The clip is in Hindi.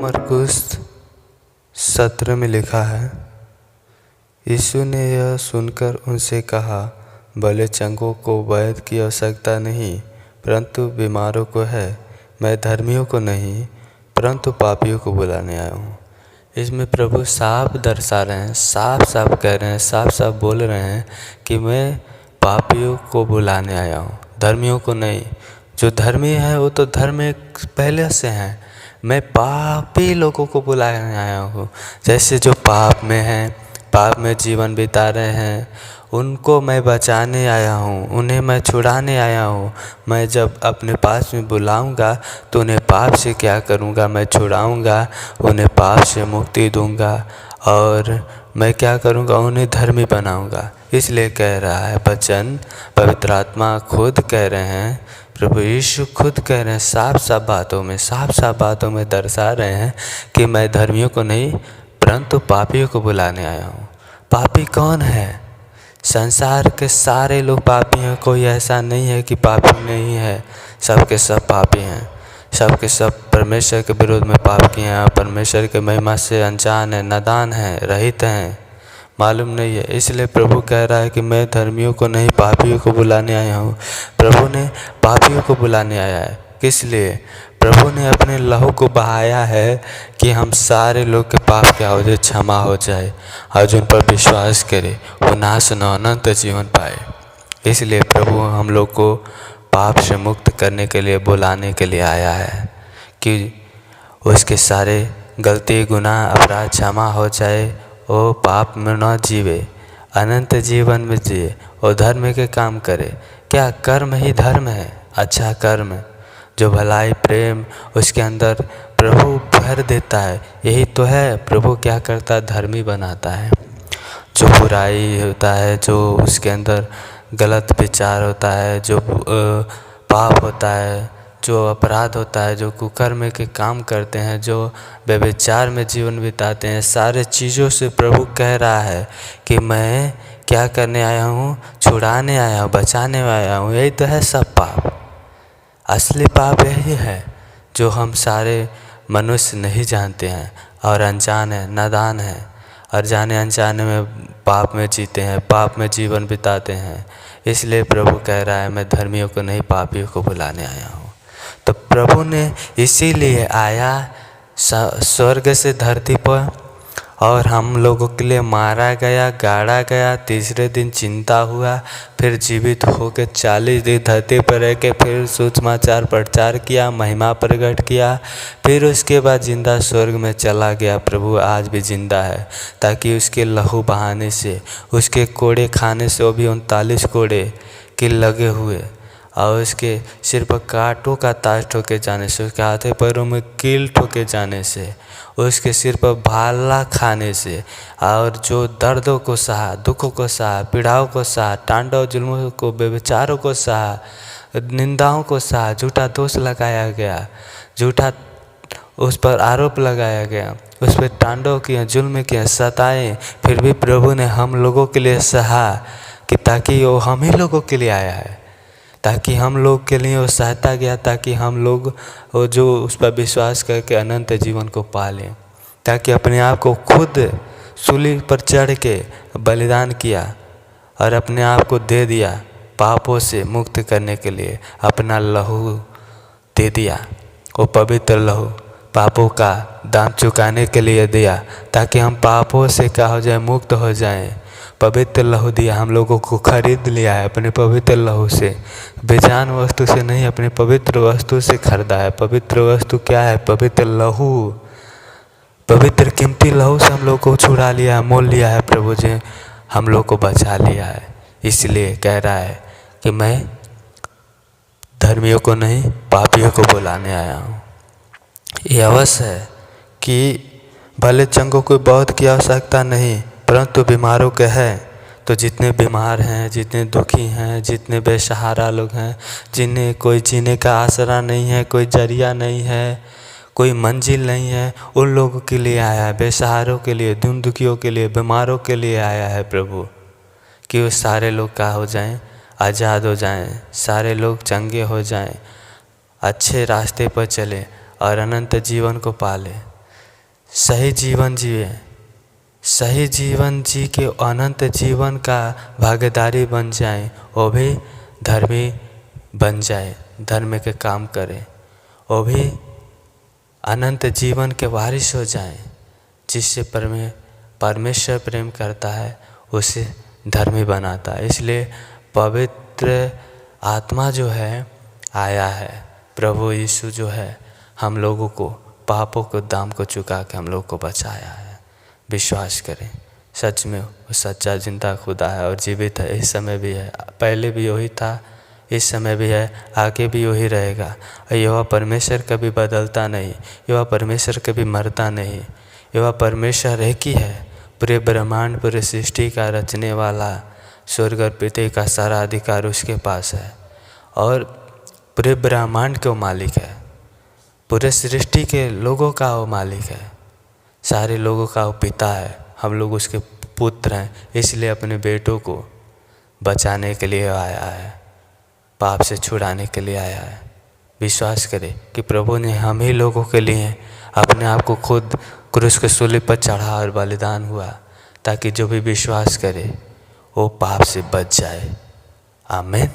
मरकुस 17 में लिखा है, यीशु ने यह सुनकर उनसे कहा, भले चंगों को वैद्य की आवश्यकता नहीं, परंतु बीमारों को है। मैं धर्मियों को नहीं, परंतु पापियों को बुलाने आया हूँ। इसमें प्रभु साफ दर्शा रहे हैं, साफ साफ कह रहे हैं, साफ साफ बोल रहे हैं कि मैं पापियों को बुलाने आया हूँ, धर्मियों को नहीं। जो धर्मी है वो तो धर्म में पहले से हैं, मैं पापी लोगों को बुलाने आया हूँ। जैसे जो पाप में हैं, पाप में जीवन बिता रहे हैं, उनको मैं बचाने आया हूँ, उन्हें मैं छुड़ाने आया हूँ। मैं जब अपने पास में बुलाऊंगा तो उन्हें पाप से क्या करूँगा, मैं छुड़ाऊंगा, उन्हें पाप से मुक्ति दूंगा और मैं क्या करूँगा, उन्हें धर्मी बनाऊंगा। इसलिए कह रहा है वचन, पवित्र आत्मा खुद कह रहे हैं, प्रभु यीशु खुद कह रहे हैं, साफ साफ बातों में दर्शा रहे हैं कि मैं धर्मियों को नहीं परंतु पापियों को बुलाने आया हूँ। पापी कौन है? संसार के सारे लोग पापी हैं, कोई ऐसा नहीं है कि पापी नहीं है। सबके सब पापी हैं, सबके सब परमेश्वर के विरोध में पाप किए हैं, परमेश्वर के महिमा से अनजान है, नादान है, रहित हैं, मालूम नहीं है। इसलिए प्रभु कह रहा है कि मैं धर्मियों को नहीं पापियों को बुलाने आया हूँ। प्रभु ने पापियों को बुलाने आया है, किस लिए? प्रभु ने अपने लहू को बहाया है कि हम सारे लोग के पाप क्या हो जाए, क्षमा हो जाए, और जिन पर विश्वास करे वो नाश न अनंत जीवन पाए। इसलिए प्रभु हम लोग को पाप से मुक्त करने के लिए, बुलाने के लिए आया है कि उसके सारे गलती गुनाह अपराध क्षमा हो जाए, वो पाप में न जीवे, अनंत जीवन में जिए और धर्म के काम करे। क्या कर्म ही धर्म है? अच्छा कर्म जो भलाई प्रेम उसके अंदर प्रभु भर देता है, यही तो है। प्रभु क्या करता है, धर्मी बनाता है। जो बुराई होता है, जो उसके अंदर गलत विचार होता है, जो पाप होता है, जो अपराध होता है, जो कुकर्म के काम करते हैं, जो व्यभिचार में जीवन बिताते हैं, सारे चीज़ों से प्रभु कह रहा है कि मैं क्या करने आया हूँ, छुड़ाने आया हूँ, बचाने आया हूँ। यही तो है सब पाप। असली पाप यही है जो हम सारे मनुष्य नहीं जानते हैं और अनजान है, नादान है, और जाने अनजाने में पाप में जीते हैं, पाप में जीवन बिताते हैं। इसलिए प्रभु कह रहा है मैं धर्मियों को नहीं पापियों को बुलाने आया हूँ। तो प्रभु ने इसीलिए आया स्वर्ग से धरती पर, और हम लोगों के लिए मारा गया, गाड़ा गया, तीसरे दिन चिंता हुआ, फिर जीवित होकर 40 दिन धरती पर रह के फिर सुसमाचार प्रचार किया, महिमा प्रकट किया, फिर उसके बाद जिंदा स्वर्ग में चला गया। प्रभु आज भी जिंदा है, ताकि उसके लहू बहाने से, उसके कोड़े खाने से, वो भी 39 कोड़े के लगे हुए, और उसके सिर पर कांटों का ताज ठोके जाने से, उसके हाथे पैरों में कील ठोके जाने से, उसके सिर पर भाला खाने से, और जो दर्दों को सहा, दुखों को सहा, पीड़ाओं को सहा, टांडव जुल्मों को, व्यभिचारों को सहा, निंदाओं को सहा, झूठा दोष लगाया गया, झूठा उस पर आरोप लगाया गया, उस पर टांडव किया, जुल्म किया, सताए, फिर भी प्रभु ने हम लोगों के लिए सहा कि ताकि वो हम ही लोगों के लिए आया है, ताकि हम लोग के लिए वो सहता गया, ताकि हम लोग वो जो उस पर विश्वास करके अनंत जीवन को पा लें, ताकि अपने आप को खुद सूली पर चढ़ के बलिदान किया और अपने आप को दे दिया, पापों से मुक्त करने के लिए अपना लहू दे दिया। वो पवित्र लहू पापों का दाम चुकाने के लिए दिया, ताकि हम पापों से क्या हो जाए, मुक्त हो जाएं। पवित्र लहू दिया, हम लोगों को खरीद लिया है अपने पवित्र लहू से, बेजान वस्तु से नहीं, अपने पवित्र वस्तु से खरीदा है। पवित्र वस्तु क्या है? पवित्र लहू, पवित्र कीमती लहू से हम लोग को छुड़ा लिया है, मोल लिया है प्रभु जी, हम लोग को बचा लिया है। इसलिए कह रहा है कि मैं धर्मियों को नहीं पापियों को बुलाने आया हूँ। ये अवश्य है कि भले चंगों को बहुत की आवश्यकता नहीं, परंतु बीमारों के हैं। तो जितने बीमार हैं, जितने दुखी हैं, जितने बेसहारा लोग हैं, जिन्हें कोई जीने का आसरा नहीं है, कोई जरिया नहीं है, कोई मंजिल नहीं है, उन लोगों के लिए आया है, बेसहारों के लिए, दुन दुखियों के लिए, बीमारों के लिए आया है प्रभु, कि वो सारे लोग क्या हो जाएं, आज़ाद हो जाएं, सारे लोग चंगे हो जाएं, अच्छे रास्ते पर चलें और अनंत जीवन को पालें। सही जीवन जिए, सही जीवन जी के अनंत जीवन का भागीदारी बन जाएं, वो भी धर्मी बन जाए, धर्म के काम करें, वो भी अनंत जीवन के वारिस हो जाएं। जिससे परमेश्वर प्रेम करता है उसे धर्मी बनाता है। इसलिए पवित्र आत्मा जो है आया है, प्रभु यीशु जो है हम लोगों को पापों के दाम को चुका के हम लोग को बचाया है। विश्वास करें, सच में वो सच्चा जिंदा खुदा है और जीवित है। इस समय भी है, पहले भी वही था, इस समय भी है, आगे भी वही रहेगा। यहोवा परमेश्वर कभी बदलता नहीं, यहोवा परमेश्वर कभी मरता नहीं। यहोवा परमेश्वर एक ही है, पूरे ब्रह्मांड पूरे सृष्टि का रचने वाला, स्वर्ग और पृथ्वी का सारा अधिकार उसके पास है और पूरे ब्रह्मांड के वो मालिक है, पूरे सृष्टि के लोगों का वो मालिक है, सारे लोगों का वो पिता है। हम लोग उसके पुत्र हैं, इसलिए अपने बेटों को बचाने के लिए आया है, पाप से छुड़ाने के लिए आया है। विश्वास करें कि प्रभु ने हम ही लोगों के लिए अपने आप को खुद क्रूस के सूली पर चढ़ा और बलिदान हुआ, ताकि जो भी विश्वास करे वो पाप से बच जाए। आमीन।